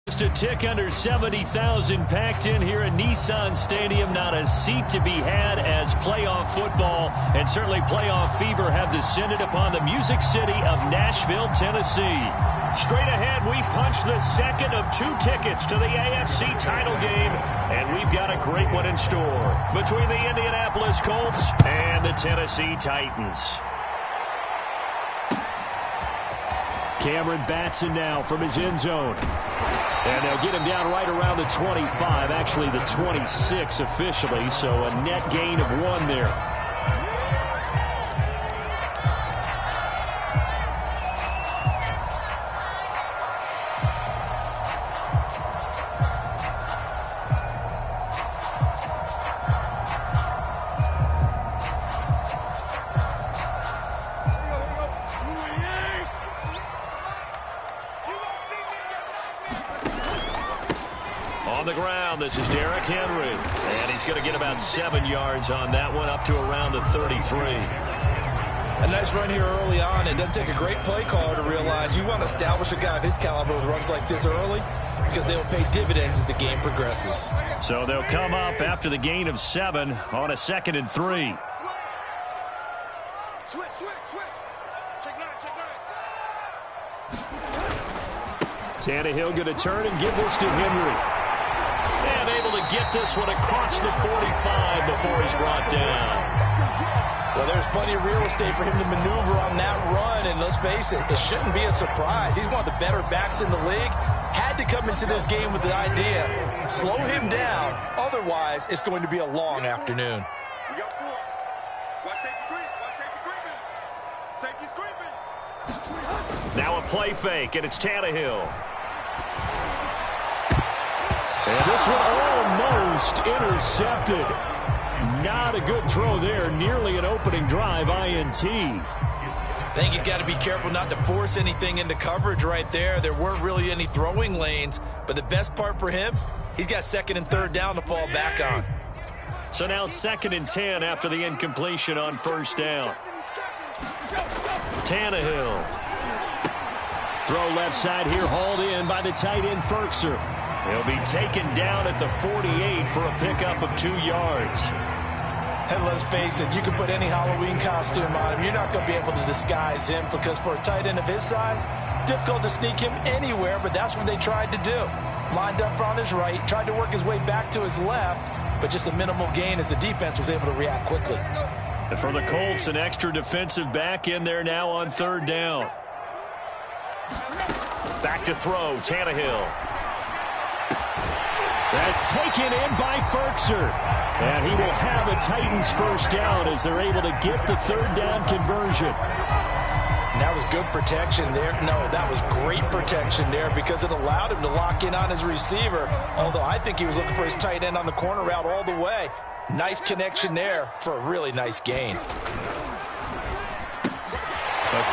Just a tick under 70,000 packed in here at Nissan Stadium. Not a seat to be had as playoff football and certainly playoff fever have descended upon the Music City of Nashville, Tennessee. Straight ahead, we punch the second of two tickets to the AFC title game, and we've got a great one in store between the Indianapolis Colts and the Tennessee Titans. Cameron Batson now from his end zone. And they'll get him down right around the 25, actually the 26 officially, so a net gain of 1 there. On the ground, this is Derrick Henry. And he's going to get about 7 yards on that one, up to around the 33. A nice run here early on. It doesn't take a great play caller to realize you want to establish a guy of his caliber with runs like this early because they'll pay dividends as the game progresses. So they'll come up after the gain of 7 on a 2nd and 3. Switch. Check nine. Tannehill going to turn and give this to Henry. And able to get this one across the 45 before he's brought down. Well, there's plenty of real estate for him to maneuver on that run, and let's face it, it shouldn't be a surprise. He's one of the better backs in the league. Had to come into this game with the idea, slow him down, otherwise it's going to be a long afternoon. We got 4. Watch safety creeping. Safety's creeping. Now a play fake, and it's Tannehill. And this one almost intercepted. Not a good throw there. Nearly an opening drive INT. I think he's got to be careful not to force anything into coverage right there. There weren't really any throwing lanes. But the best part for him, he's got 2nd and 3rd down to fall back on. So now 2nd and 10 after the incompletion on 1st down. Tannehill. Throw left side here, hauled in by the tight end Ferkser. He'll be taken down at the 48 for a pickup of 2 yards. And let's face it, you can put any Halloween costume on him. You're not going to be able to disguise him because for a tight end of his size, difficult to sneak him anywhere, but that's what they tried to do. Lined up on his right, tried to work his way back to his left, but just a minimal gain as the defense was able to react quickly. And for the Colts, an extra defensive back in there now on 3rd down. Back to throw, Tannehill. That's taken in by Ferkser. And he will have a Titans 1st down as they're able to get the 3rd down conversion. And that was good protection there. No, that was great protection there because it allowed him to lock in on his receiver. Although I think he was looking for his tight end on the corner route all the way. Nice connection there for a really nice gain. A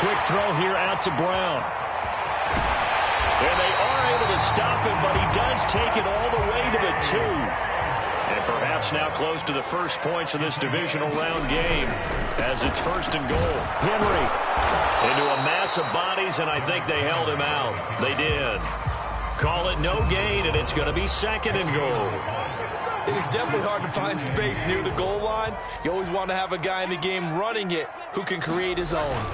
quick throw here out to Brown. And they are able to stop him, but he does take it all the way to the 2. And perhaps now close to the first points of this divisional round game as it's 1st and goal. Henry into a mass of bodies, and I think they held him out. They did. Call it no gain, and it's going to be 2nd and goal. It is definitely hard to find space near the goal line. You always want to have a guy in the game running it who can create his own.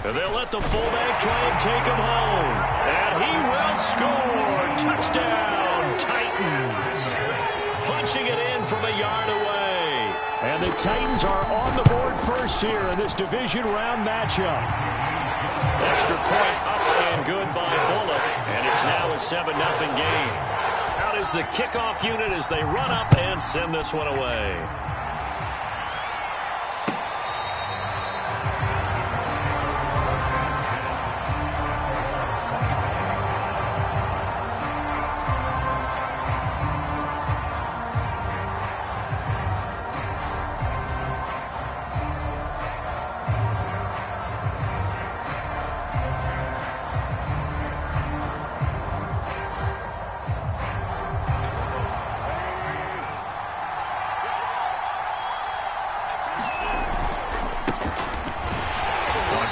And they'll let the fullback try and take him home. And he will score. Touchdown, Titans. Punching it in from a yard away. And the Titans are on the board first here in this division round matchup. Extra point up and good by Bullock. And it's now a 7-0 game. Out is the kickoff unit as they run up and send this one away.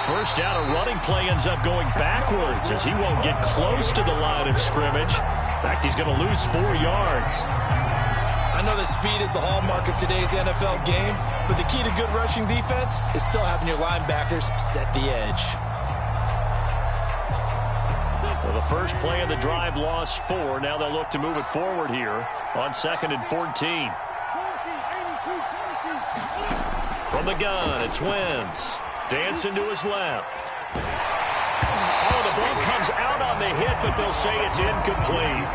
First down, a running play ends up going backwards as he won't get close to the line of scrimmage. In fact, he's going to lose 4 yards. I know that speed is the hallmark of today's NFL game, but the key to good rushing defense is still having your linebackers set the edge. Well, the first play of the drive lost 4. Now they'll look to move it forward here on 2nd and 14. From the gun, it's Wentz. Dancing to his left. Oh, the ball comes out on the hit, but they'll say it's incomplete.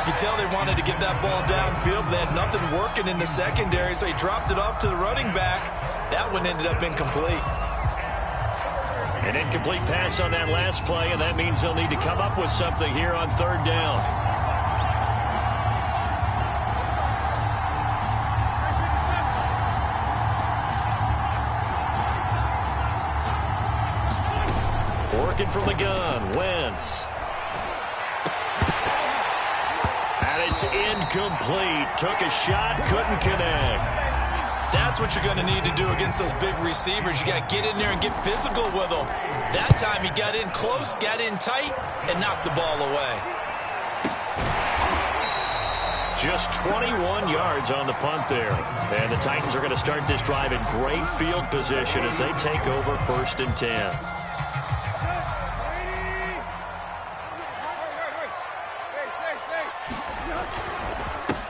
You can tell they wanted to get that ball downfield, but they had nothing working in the secondary, so he dropped it off to the running back. That one ended up incomplete. An incomplete pass on that last play, and that means they'll need to come up with something here on 3rd down. Working from the gun, Wentz. And it's incomplete. Took a shot, couldn't connect. That's what you're going to need to do against those big receivers. You got to get in there and get physical with them. That time he got in close, got in tight, and knocked the ball away. Just 21 yards on the punt there. And the Titans are going to start this drive in great field position as they take over 1st and 10.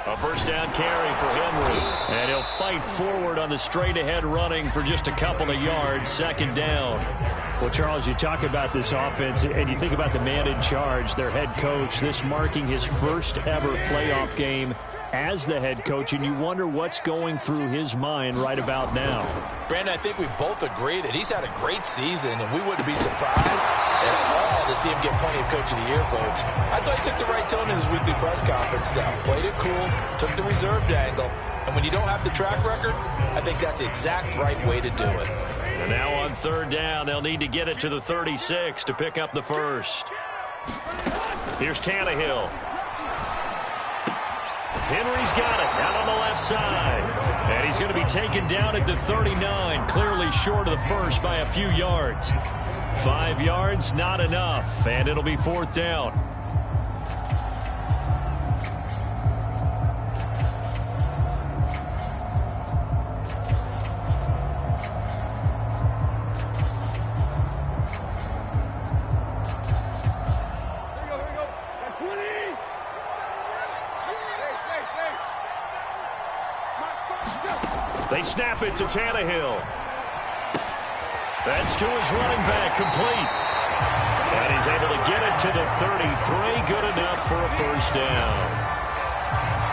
A first down carry for Henry. And he'll fight forward on the straight-ahead running for just a couple of yards. 2nd down. Well, Charles, you talk about this offense, and you think about the man in charge, their head coach, this marking his first ever playoff game as the head coach, and you wonder what's going through his mind right about now. Brandon, I think we both agree that he's had a great season, and we wouldn't be surprised at all to see him get plenty of Coach of the Year votes. I thought he took the right tone in his weekly press conference. Played it cool, took the reserved angle, and when you don't have the track record, I think that's the exact right way to do it. And now on 3rd down, they'll need to get it to the 36 to pick up the first. Here's Tannehill. Henry's got it out on the left side. And he's going to be taken down at the 39, clearly short of the first by a few yards. 5 yards, not enough, and it'll be 4th down. They snap it to Tannehill. That's to his running back, complete. And he's able to get it to the 33, good enough for a first down.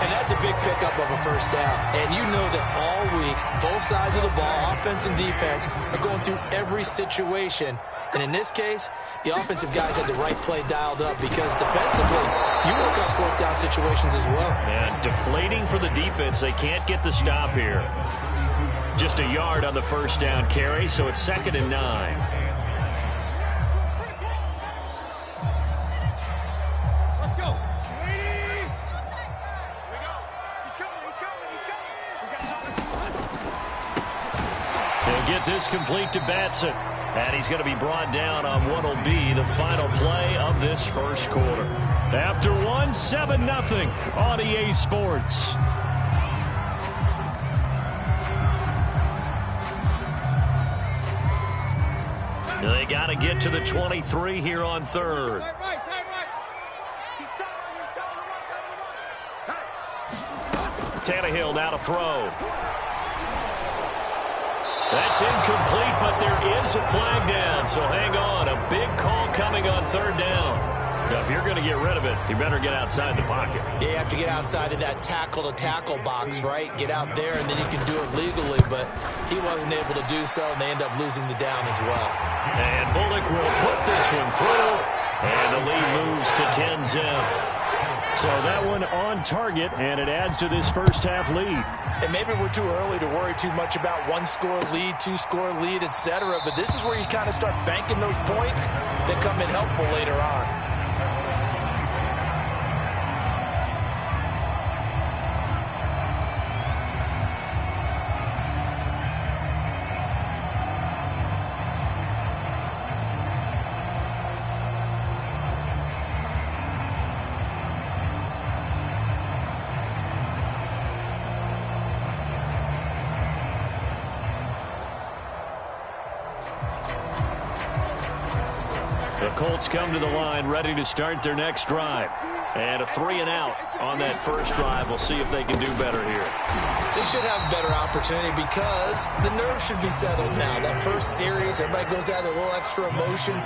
And that's a big pickup of a first down. And you know that all week, both sides of the ball, offense and defense, are going through every situation. And in this case, the offensive guys had the right play dialed up because defensively, you work on 4th down situations as well. And deflating for the defense. They can't get the stop here. Just a yard on the first down carry, so it's 2nd and 9. Let's go. Here we go. He's coming. He'll get this complete to Batson. And he's going to be brought down on what will be the final play of this first quarter. After 7-0 on EA Sports. They got to get to the 23 here on 3rd. Right. Tannehill now to throw. That's incomplete, but there is a flag down, so hang on. A big call coming on 3rd down. Now, if you're going to get rid of it, you better get outside the pocket. Yeah, you have to get outside of that tackle-to-tackle box, right? Get out there, and then you can do it legally, but he wasn't able to do so, and they end up losing the down as well. And Bullock will put this one through, and the lead moves to 10-zip. So that one on target, and it adds to this first half lead. And maybe we're too early to worry too much about 1-score lead, 2-score lead, etc. But this is where you kind of start banking those points that come in helpful later on. Colts come to the line, ready to start their next drive. And a 3-and-out on that first drive. We'll see if they can do better here. They should have a better opportunity because the nerves should be settled now. That first series, everybody goes out with a little extra emotion.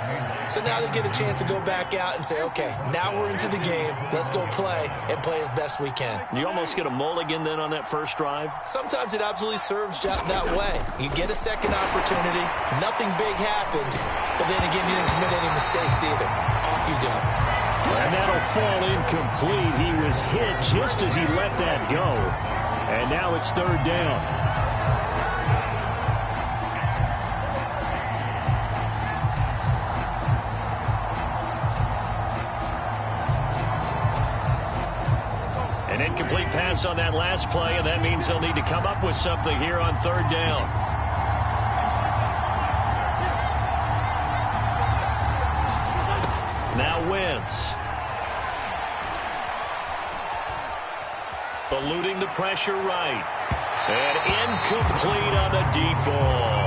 So now they get a chance to go back out and say, okay, now we're into the game. Let's go play and play as best we can. You almost get a mulligan then on that first drive? Sometimes it absolutely serves that way. You get a second opportunity. Nothing big happened. But then again, you didn't commit any mistakes either. Off you go. And that'll fall incomplete. He was hit just as he let that go. And now it's third down. An incomplete pass on that last play, and that means they'll need to come up with something here on third down. Now Wentz. Eluding the pressure right. And incomplete on the deep ball.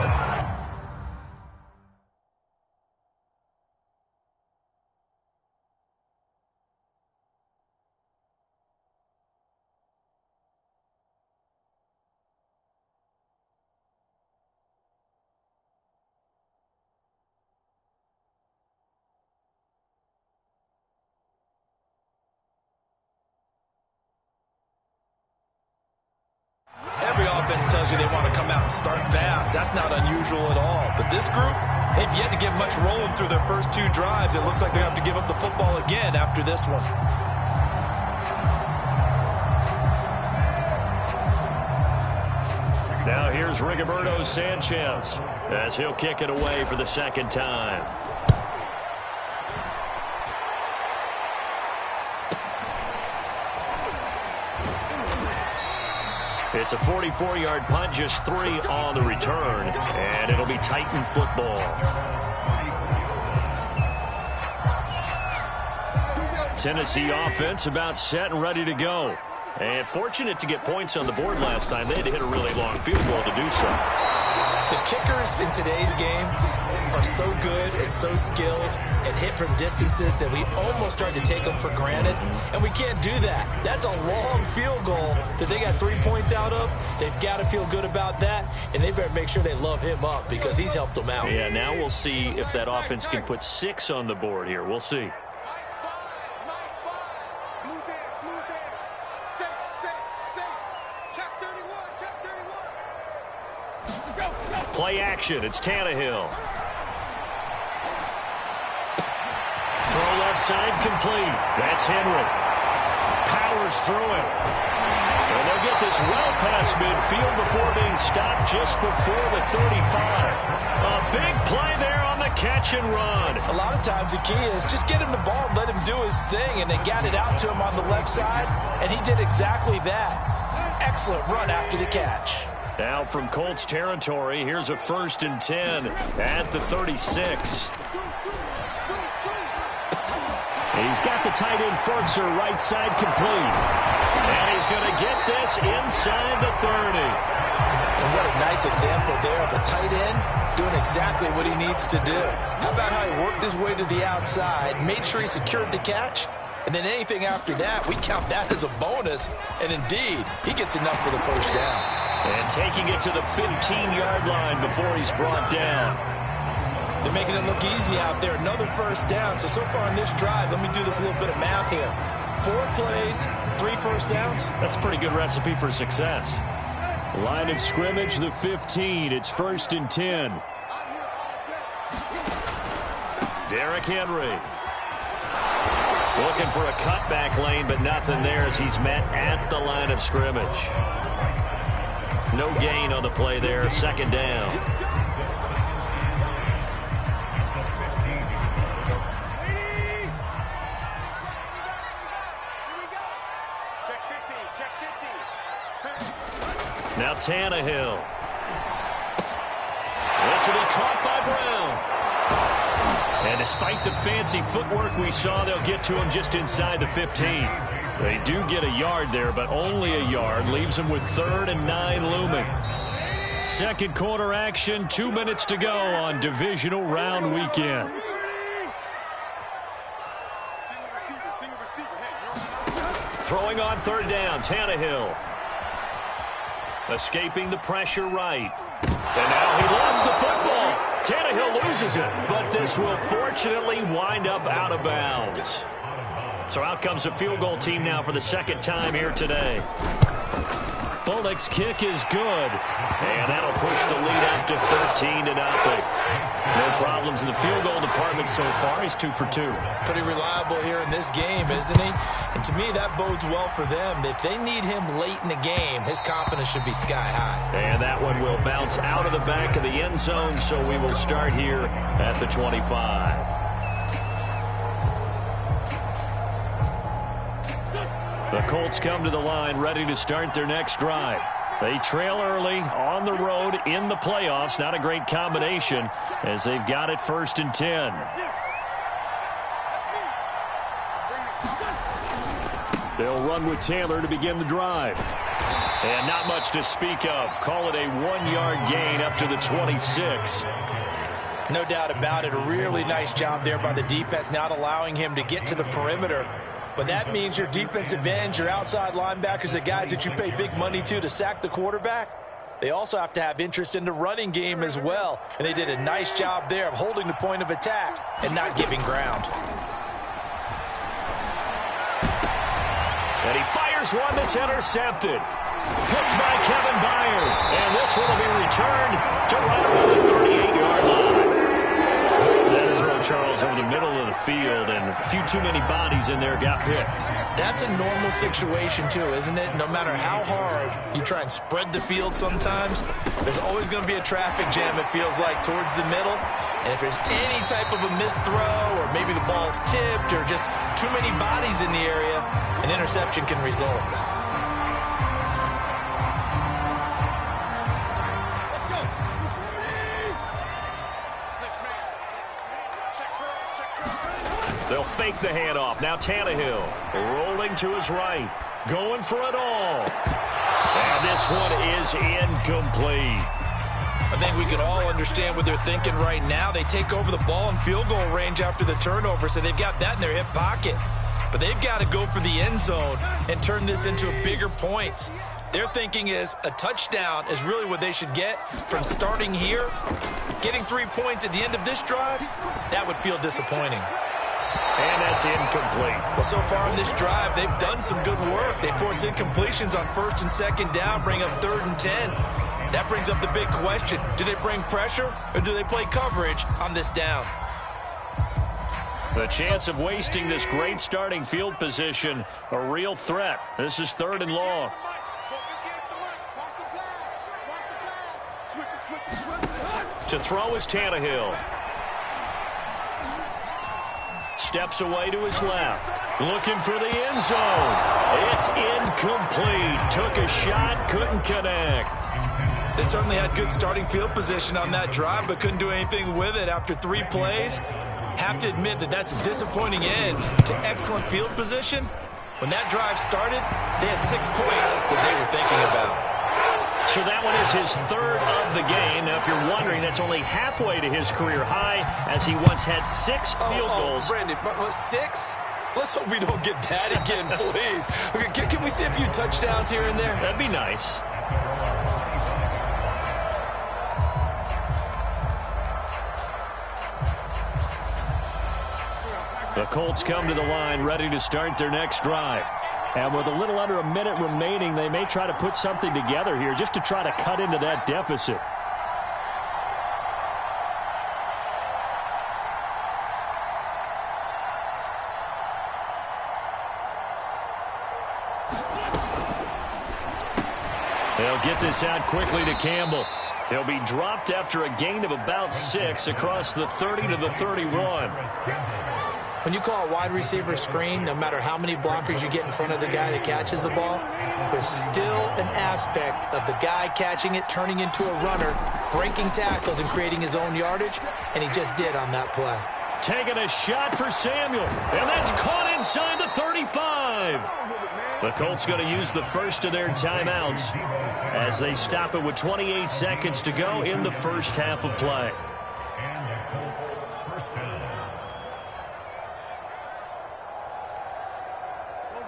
Tells you they want to come out and start fast. That's not unusual at all. But this group, they've yet to get much rolling through their first two drives. It looks like they have to give up the football again after this one. Now here's Rigoberto Sanchez as he'll kick it away for the second time. It's a 44-yard punt, just 3 on the return, and it'll be Titan football. Tennessee offense about set and ready to go. And fortunate to get points on the board last time. They had to hit a really long field goal to do so. The kickers in today's game are so good and so skilled and hit from distances that we almost start to take them for granted, and we can't do that. That's a long field goal that they got 3 points out of. They've got to feel good about that, and they better make sure they love him up because he's helped them out. Yeah, now we'll see if that offense can put 6 on the board here. We'll see. Play action. It's Tannehill. Throw left side complete. That's Henry. Powers through it. And they'll get this well past midfield before being stopped just before the 35. A big play there on the catch and run. A lot of times the key is just get him the ball and let him do his thing, and they got it out to him on the left side, and he did exactly that. Excellent run after the catch. Now from Colts territory, here's a 1st and 10 at the 36. He's got the tight end Ferkser right side complete. And he's going to get this inside the 30. And what a nice example there of a tight end doing exactly what he needs to do. How about how he worked his way to the outside, made sure he secured the catch, and then anything after that, we count that as a bonus. And indeed, he gets enough for the first down. And taking it to the 15-yard line before he's brought down. They're making it look easy out there. Another first down. So far in this drive, let me do this little bit of math here. 4 plays, 3 first downs. That's a pretty good recipe for success. Line of scrimmage, the 15. It's 1st and 10. Derrick Henry. Looking for a cutback lane, but nothing there as he's met at the line of scrimmage. No gain on the play there. 2nd down. Now Tannehill. This will be caught by Brown. And despite the fancy footwork we saw, they'll get to him just inside the 15. They do get a yard there, but only a yard. Leaves them with 3rd and 9 looming. Second quarter action, 2 minutes to go on divisional round weekend. Throwing on third down, Tannehill. Escaping the pressure right. And now he lost the football. Tannehill loses it, but this will fortunately wind up out of bounds. So out comes a field goal team now for the second time here today. Bullock's kick is good, and that'll push the lead up to 13-0. No problems in the field goal department so far. He's 2 for 2. Pretty reliable here in this game, isn't he? And to me, that bodes well for them. If they need him late in the game, his confidence should be sky high. And that one will bounce out of the back of the end zone, so we will start here at the 25. The Colts come to the line ready to start their next drive. They trail early on the road in the playoffs. Not a great combination as they've got it 1st and 10. They'll run with Taylor to begin the drive. And not much to speak of. Call it a 1-yard gain up to the 26. No doubt about it. A really nice job there by the defense, not allowing him to get to the perimeter. But that means your defensive ends, your outside linebackers, the guys that you pay big money to sack the quarterback, they also have to have interest in the running game as well. And they did a nice job there of holding the point of attack and not giving ground. And he fires one that's intercepted. Picked by Kevin Byard. And this one will be returned to right around the 38-yard line. That is throw, Charles, over the middle of the field, and a few too many bodies in there got picked. That's a normal situation, too, isn't it? No matter how hard you try and spread the field sometimes, there's always going to be a traffic jam, it feels like, towards the middle. And if there's any type of a missed throw, or maybe the ball's tipped, or just too many bodies in the area, an interception can result. They'll fake the handoff. Now Tannehill rolling to his right. Going for it all. And this one is incomplete. I think we can all understand what they're thinking right now. They take over the ball in field goal range after the turnover, so they've got that in their hip pocket. But they've got to go for the end zone and turn this into bigger points. Their thinking is a touchdown is really what they should get from starting here. Getting 3 points at the end of this drive, that would feel disappointing. And that's incomplete. Well, so far in this drive, they've done some good work. They force incompletions on 1st and 2nd down, bring up 3rd and 10. That brings up the big question. Do they bring pressure or do they play coverage on this down? The chance of wasting this great starting field position, a real threat. This is 3rd and long. To throw is Tannehill. Steps away to his left. Looking for the end zone. It's incomplete. Took a shot, couldn't connect. They certainly had good starting field position on that drive, but couldn't do anything with it after 3 plays. Have to admit that that's a disappointing end to excellent field position. When that drive started, they had 6 points that they were thinking about. So that one is his 3rd of the game. Now, if you're wondering, that's only halfway to his career high, as he once had 6 field goals. Brandon, 6? Let's hope we don't get that again, please. Can we see a few touchdowns here and there? That'd be nice. The Colts come to the line ready to start their next drive. And with a little under a minute remaining, they may try to put something together here just to try to cut into that deficit. They'll get this out quickly to Campbell. He'll be dropped after a gain of about 6 across the 30 to the 31. When you call a wide receiver screen, no matter how many blockers you get in front of the guy that catches the ball, there's still an aspect of the guy catching it, turning into a runner, breaking tackles and creating his own yardage, and he just did on that play. Taking a shot for Samuel, and that's caught inside the 35. The Colts going to use the first of their timeouts as they stop it with 28 seconds to go in the first half of play.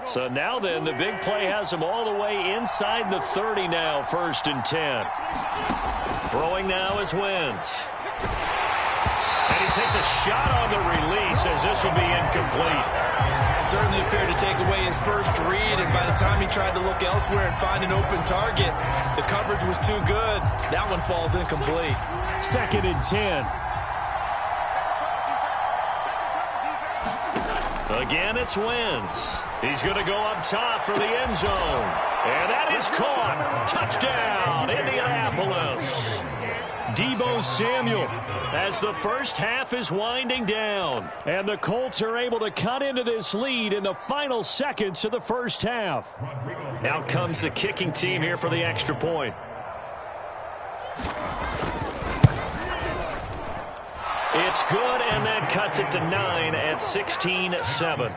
So now then, the big play has him all the way inside the 30 now, 1st and 10. Throwing now is Wentz. And he takes a shot on the release as this will be incomplete. Certainly appeared to take away his first read, and by the time he tried to look elsewhere and find an open target, the coverage was too good. That one falls incomplete. 2nd and 10. Again, it's Wentz. He's going to go up top for the end zone. And that is caught. Touchdown, Indianapolis. Deebo Samuel as the first half is winding down. And the Colts are able to cut into this lead in the final seconds of the first half. Out comes the kicking team here for the extra point. It's good, and that cuts it to 9 at 16-7.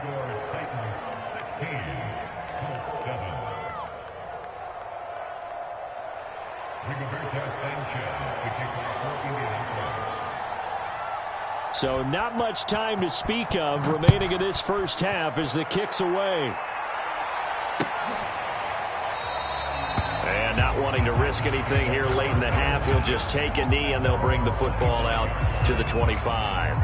So not much time to speak of remaining in this first half as the kick's away. And not wanting to risk anything here late in the half, he'll just take a knee and they'll bring the football out to the 25.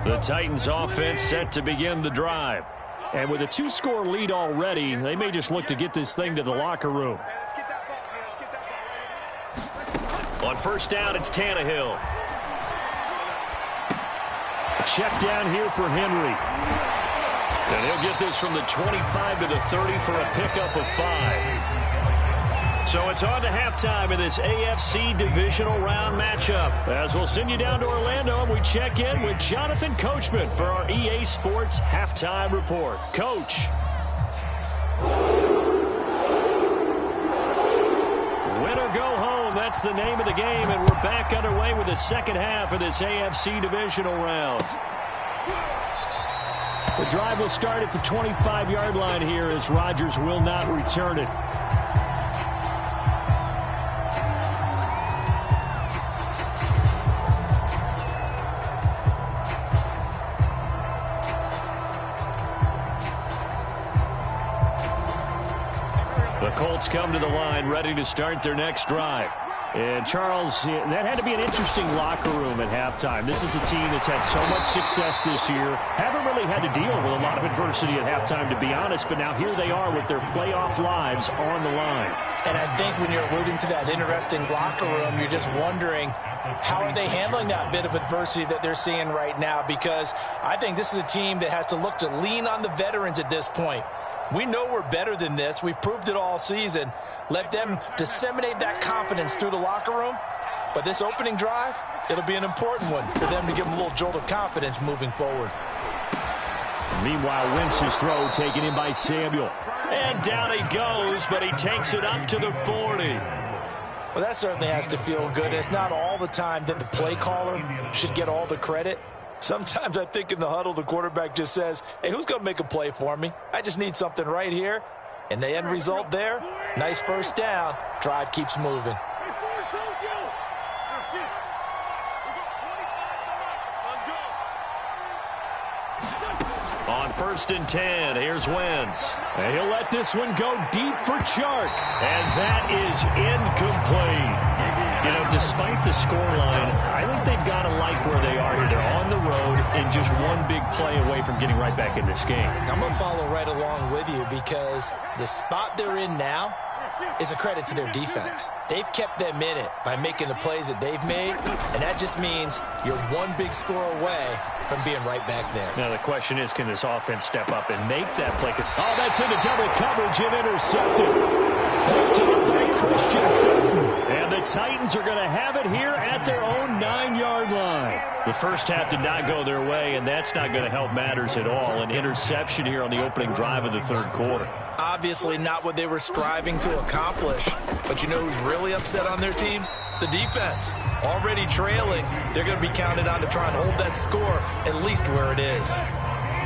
The Titans offense set to begin the drive. And with a 2-score lead already, they may just look to get this thing to the locker room. On first down, it's Tannehill. Check down here for Henry. And he'll get this from the 25 to the 30 for a pickup of 5. So it's on to halftime in this AFC divisional round matchup. As we'll send you down to Orlando, and we check in with Jonathan Coachman for our EA Sports Halftime Report. Coach. Win or go home, that's the name of the game, and we're back underway with the second half of this AFC divisional round. The drive will start at the 25-yard line here as Rodgers will not return it. The Colts come to the line ready to start their next drive. And, Charles, that had to be an interesting locker room at halftime. This is a team that's had so much success this year. Haven't really had to deal with a lot of adversity at halftime, to be honest. But now here they are with their playoff lives on the line. And I think when you're alluding to that interesting locker room, you're just wondering, how are they handling that bit of adversity that they're seeing right now? Because I think this is a team that has to look to lean on the veterans at this point. We know we're better than this. We've proved it all season. Let them disseminate that confidence through the locker room. But this opening drive, it'll be an important one for them to give them a little jolt of confidence moving forward. Meanwhile, Wentz's throw taken in by Samuel. And down he goes, but he takes it up to the 40. Well, that certainly has to feel good. It's not all the time that the play caller should get all the credit. Sometimes I think in the huddle, the quarterback just says, hey, who's going to make a play for me? I just need something right here. And the end result there, nice first down. Drive keeps moving. On 1st and 10, here's Wentz. And he'll let this one go deep for Chark. And that is incomplete. You know, despite the scoreline, I think they've got to like where they are here. They're on the road and just one big play away from getting right back in this game. I'm going to follow right along with you because the spot they're in now is a credit to their defense. They've kept them in it by making the plays that they've made, and that just means you're one big score away from being right back there. Now the question is, can this offense step up and make that play? Oh, that's into double coverage and intercepted. Picked up by Christian Fulton. And the Titans are going to have it here at their own 9-yard line. The first half did not go their way, and that's not going to help matters at all. An interception here on the opening drive of the third quarter. Obviously not what they were striving to accomplish. But you know who's really upset on their team? The defense. Already trailing. They're going to be counted on to try and hold that score at least where it is.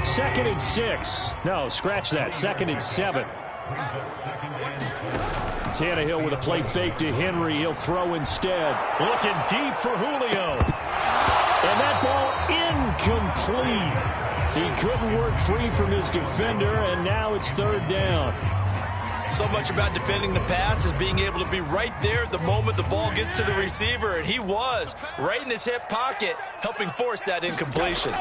2nd and 6. No, scratch that. 2nd and 7. Tannehill with a play fake to Henry. He'll throw instead. Looking deep for Julio. And that ball incomplete. He couldn't work free from his defender, and now it's third down. So much about defending the pass is being able to be right there at the moment the ball gets to the receiver, and he was right in his hip pocket, helping force that incompletion.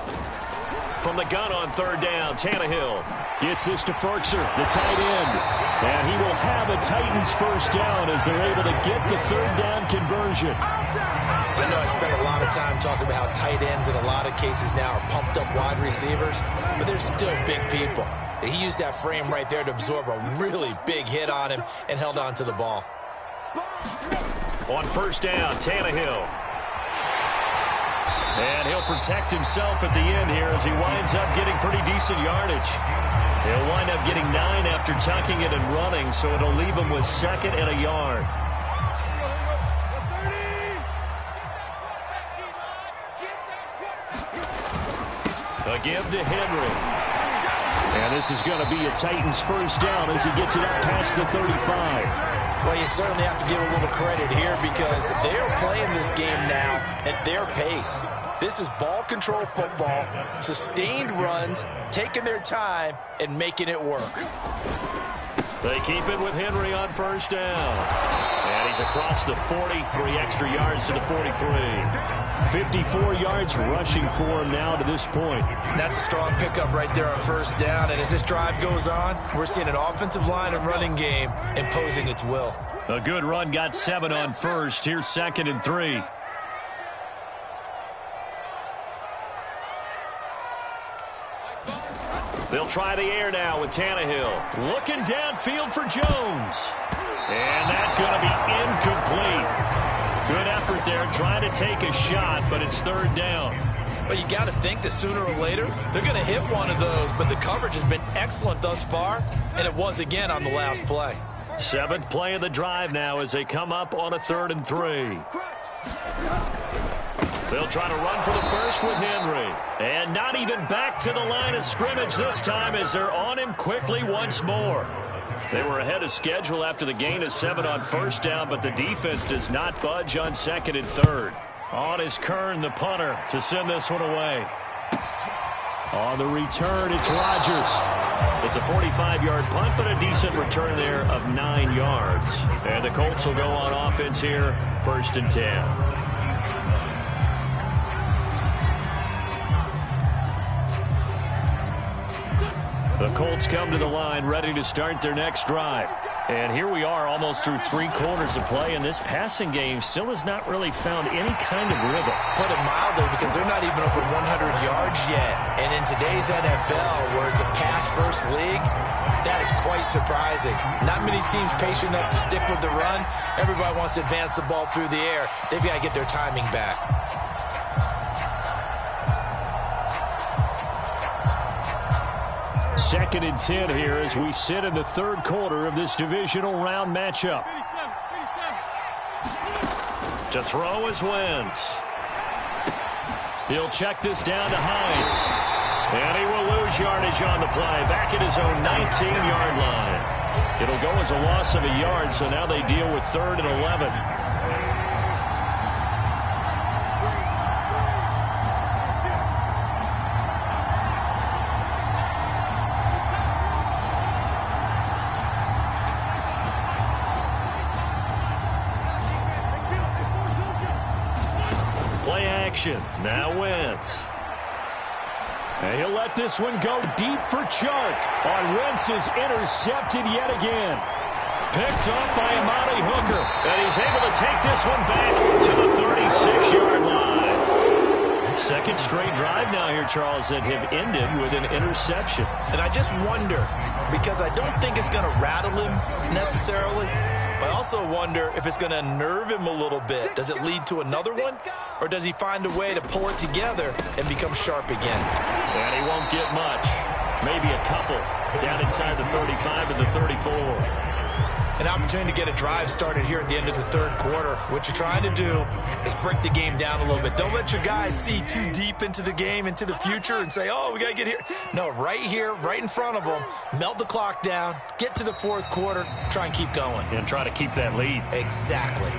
From the gun on third down, Tannehill gets this to Ferkser, the tight end. And he will have a Titans first down as they're able to get the third down conversion. I know I spent a lot of time talking about how tight ends in a lot of cases now are pumped up wide receivers, but they're still big people. He used that frame right there to absorb a really big hit on him and held on to the ball. On first down, Tannehill. And he'll protect himself at the end here as he winds up getting pretty decent yardage. He'll wind up getting 9 after tucking it and running, so it'll leave him with second and a yard. A give to Henry. And this is going to be a Titans first down as he gets it up past the 35. Well, you certainly have to give a little credit here because they're playing this game now at their pace. This is ball control football, sustained runs, taking their time, and making it work. They keep it with Henry on first down. And he's across the 40, 3 extra yards to the 43. 54 yards rushing for him now to this point. That's a strong pickup right there on first down. And as this drive goes on, we're seeing an offensive line and running game imposing its will. A good run got 7 on first. Here's second and 3. They'll try the air now with Tannehill. Looking downfield for Jones. And that's going to be incomplete. Good effort there trying to take a shot, but it's third down. Well, you got to think that sooner or later they're going to hit one of those, but the coverage has been excellent thus far, and it was again on the last play. 7th play of the drive now as they come up on a 3rd and 3. They'll try to run for the first with Henry. And not even back to the line of scrimmage this time as they're on him quickly once more. They were ahead of schedule after the gain of 7 on first down, but the defense does not budge on 2nd and 3rd. On is Kern, the punter, to send this one away. On the return, it's Rodgers. It's a 45-yard punt, but a decent return there of 9 yards. And the Colts will go on offense here, 1st and 10. The Colts come to the line ready to start their next drive. And here we are almost through 3 quarters of play, and this passing game still has not really found any kind of rhythm. Put it mildly, because they're not even over 100 yards yet. And in today's NFL, where it's a pass-first league, that is quite surprising. Not many teams patient enough to stick with the run. Everybody wants to advance the ball through the air. They've got to get their timing back. Second and 10 here as we sit in the 3rd quarter of this divisional round matchup. To throw is Wentz. He'll check this down to Hines. And he will lose yardage on the play. Back at his own 19-yard line. It'll go as a loss of a yard, so now they deal with 3rd and 11. Now Wentz. And he'll let this one go deep for Chark. On Wentz is intercepted yet again. Picked off by Amani Hooker. And he's able to take this one back to the 36-yard line. 2nd straight drive now here, Charles, that have ended with an interception. And I just wonder, because I don't think it's going to rattle him necessarily, but I also wonder if it's going to unnerve him a little bit. Does it lead to another one? Or does he find a way to pull it together and become sharp again? And he won't get much. Maybe a couple down inside the 35 and the 34. An opportunity to get a drive started here at the end of the third quarter. What you're trying to do is break the game down a little bit. Don't let your guys see too deep into the game, into the future, and say, oh, we got to get here. No, right here, right in front of them, melt the clock down, get to the fourth quarter, try and keep going. And try to keep that lead. Exactly.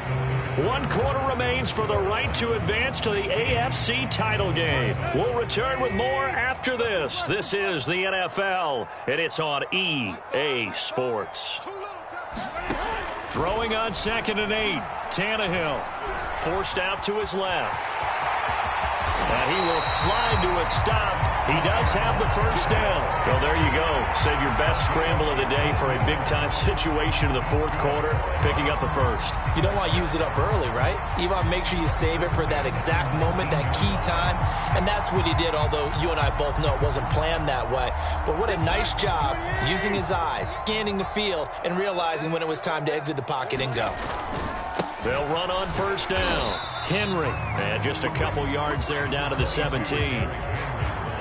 1 quarter remains for the right to advance to the AFC title game. We'll return with more after this. This is the NFL, and it's on EA Sports. Throwing on 2nd and 8. Tannehill forced out to his left. And he will slide to a stop. He does have the first down. So there you go. Save your best scramble of the day for a big-time situation in the fourth quarter, picking up the first. You don't want to use it up early, right? You want to make sure you save it for that exact moment, that key time. And that's what he did, although you and I both know it wasn't planned that way. But what a nice job using his eyes, scanning the field, and realizing when it was time to exit the pocket and go. They'll run on first down. Henry, and just a couple yards there down to the 17.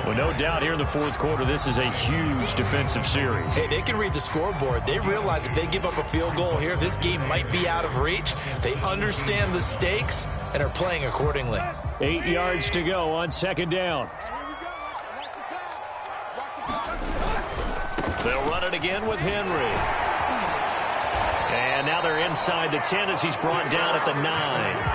Well, no doubt here in the fourth quarter, this is a huge defensive series. Hey, they can read the scoreboard. They realize if they give up a field goal here, this game might be out of reach. They understand the stakes and are playing accordingly. 8 yards to go on 2nd down. They'll run it again with Henry. And now they're inside the 10 as he's brought down at the 9.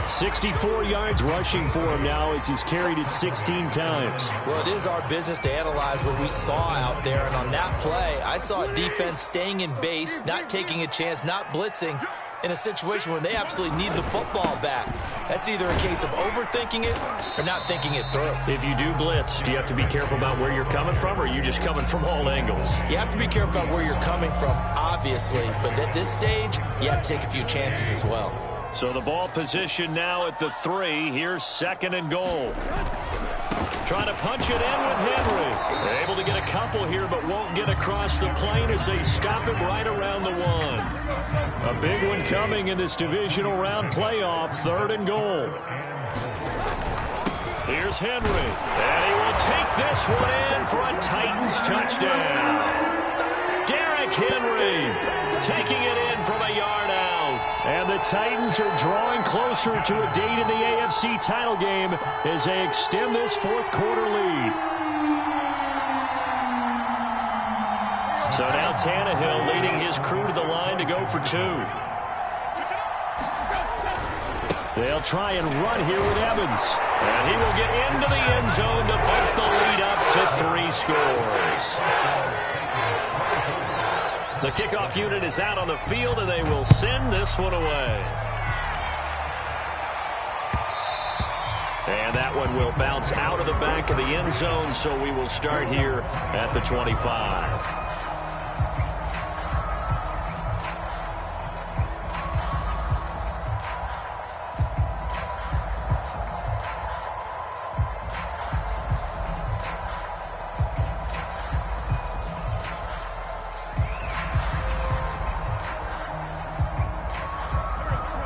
64 yards rushing for him now as he's carried it 16 times. Well, it is our business to analyze what we saw out there. And on that play, I saw a defense staying in base, not taking a chance, not blitzing in a situation where they absolutely need the football back. That's either a case of overthinking it or not thinking it through. If you do blitz, do you have to be careful about where you're coming from, or are you just coming from all angles? You have to be careful about where you're coming from, obviously. But at this stage, you have to take a few chances as well. So the ball position now at the 3. Here's 2nd and goal. Trying to punch it in with Henry. They're able to get a couple here, but won't get across the plane as they stop him right around the 1. A big one coming in this divisional round playoff. 3rd and goal. Here's Henry. And he will take this one in for a Titans touchdown. Derrick Henry taking it in from a yard out. And the Titans are drawing closer to a date in the AFC title game as they extend this fourth quarter lead. So now Tannehill leading his crew to the line to go for 2. They'll try and run here with Evans. And he will get into the end zone to bump the lead up to 3 scores. The kickoff unit is out on the field, and they will send this one away. And that one will bounce out of the back of the end zone, so we will start here at the 25.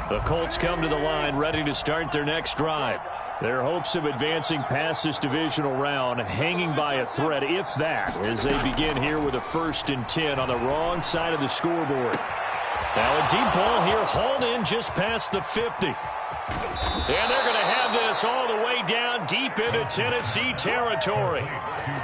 The Colts come to the line ready to start their next drive. Their hopes of advancing past this divisional round hanging by a thread, if that, as they begin here with a 1st and 10 on the wrong side of the scoreboard. Now a deep ball here hauled in just past the 50. And they're going to have this all the way down deep into Tennessee territory.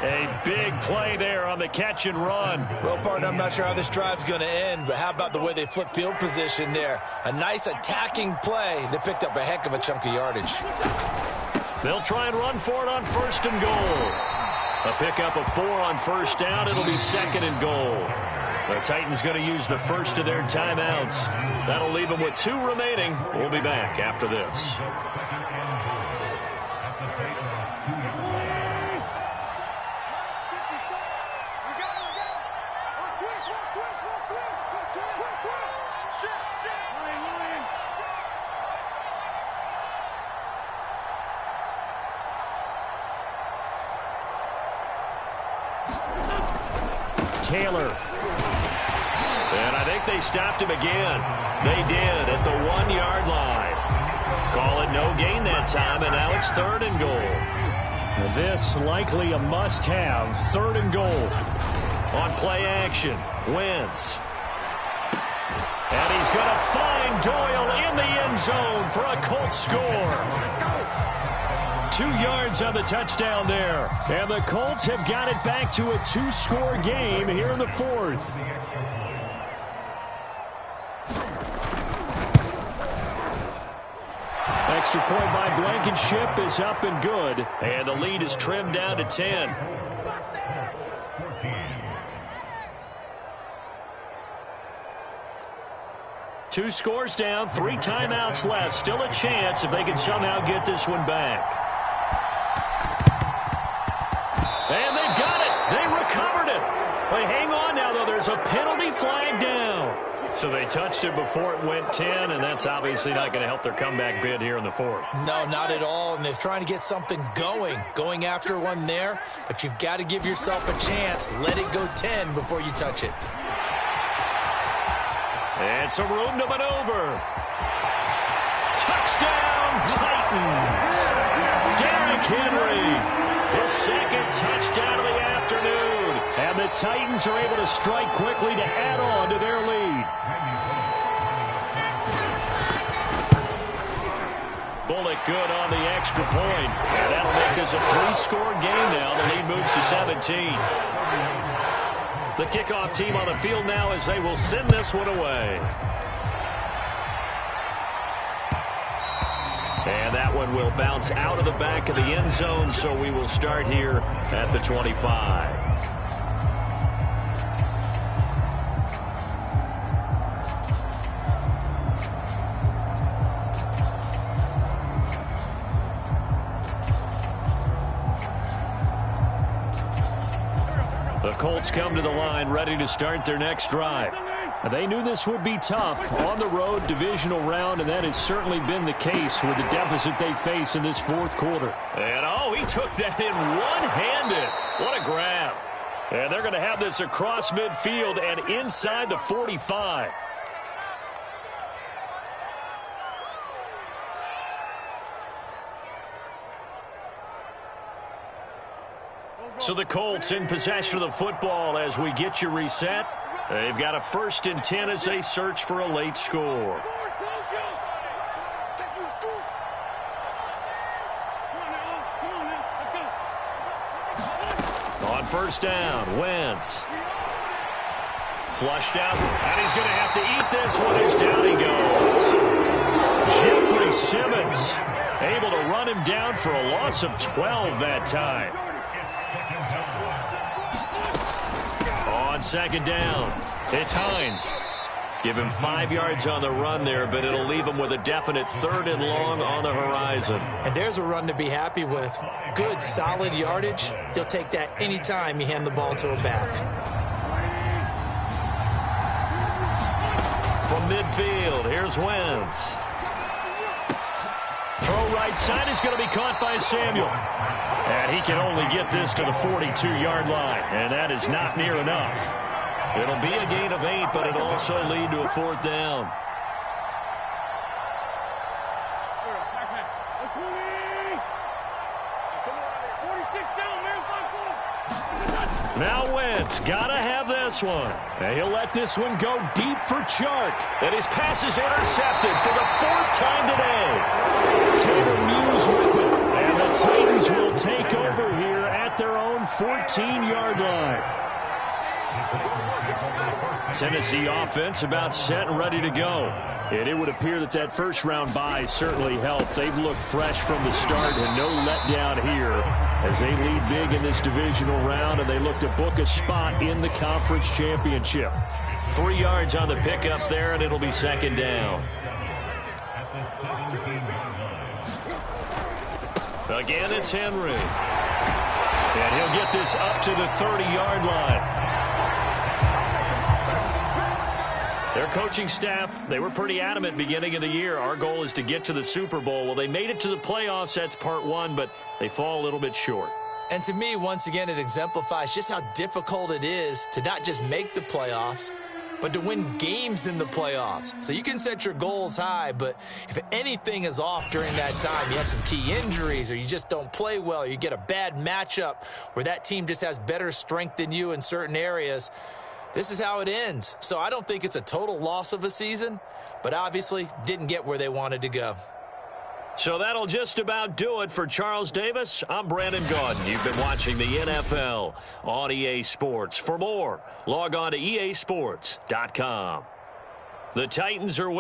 A big play there on the catch and run. Well, partner, I'm not sure how this drive's going to end, but how about the way they flip field position there? A nice attacking play. They picked up a heck of a chunk of yardage. They'll try and run for it on 1st and goal. A pickup of 4 on 1st down. It'll be 2nd and goal. The Titans going to use the first of their timeouts. That'll leave them with 2 remaining. We'll be back after this. Taylor. And I think they stopped him again. They did at the 1-yard line. Call it no gain that time, and now it's 3rd and goal. This likely a must-have. 3rd and goal. On play action, Wentz. He's going to find Doyle in the end zone for a Colts score. 2 yards on the touchdown there. And the Colts have got it back to a 2-score game here in the 4th. Extra point by Blankenship is up and good. And the lead is trimmed down to 10. Two scores down, 3 timeouts left. Still a chance if they can somehow get this one back. And they've got it. They recovered it. But hang on now, though. There's a penalty flag down. So they touched it before it went 10, and that's obviously not going to help their comeback bid here in the 4th. No, not at all, and they're trying to get something going after one there, but you've got to give yourself a chance. Let it go 10 before you touch it. And some room to maneuver. Touchdown, Titans. Derrick Henry, his 2nd touchdown of the afternoon. And the Titans are able to strike quickly to add on to their lead. Bullock good on the extra point. And that'll make this a 3-score game now. The lead moves to 17. The kickoff team on the field now as they will send this one away. And that one will bounce out of the back of the end zone, so we will start here at the 25. The Colts come to the line ready to start their next drive. They knew this would be tough on the road divisional round, and that has certainly been the case with the deficit they face in this 4th quarter. And he took that in one-handed. What a grab. And they're going to have this across midfield and inside the 45. So the Colts in possession of the football as we get you reset. They've got a 1st and 10 as they search for a late score. On 1st down, Wentz. Flushed out, and he's going to have to eat this one as down he goes. Jeffrey Simmons able to run him down for a loss of 12 that time. On 2nd down, it's Hines. Give him 5 yards on the run there, but it'll leave him with a definite 3rd and long on the horizon. And there's a run to be happy with. Good, solid yardage. He'll take that anytime you hand the ball to a back. From midfield, here's Wentz. Throw right side is going to be caught by Samuel. And he can only get this to the 42-yard line, and that is not near enough. It'll be a gain of 8, but it'll also lead to a 4th down. Now Wentz, gotta have this one. And he'll let this one go deep for Chark. And his pass is intercepted for the 4th time today. Taylor Muse with it. And the Titans will take over here at their own 14-yard line. Tennessee offense about set and ready to go. And it would appear that that first-round bye certainly helped. They've looked fresh from the start and no letdown here as they lead big in this divisional round, and they look to book a spot in the conference championship. 3 yards on the pickup there, and it'll be 2nd down. Again, it's Henry. And he'll get this up to the 30-yard line. Their coaching staff, they were pretty adamant beginning of the year. Our goal is to get to the Super Bowl. Well, they made it to the playoffs. That's part 1, but they fall a little bit short. And to me, once again, it exemplifies just how difficult it is to not just make the playoffs, but to win games in the playoffs. So you can set your goals high, but if anything is off during that time, you have some key injuries or you just don't play well, you get a bad matchup where that team just has better strength than you in certain areas, This is how it ends. So I don't think it's a total loss of a season, but obviously didn't get where they wanted to go. So that'll just about do it for Charles Davis. I'm Brandon Gaudin. You've been watching the NFL on EA Sports. For more, log on to easports.com. The Titans are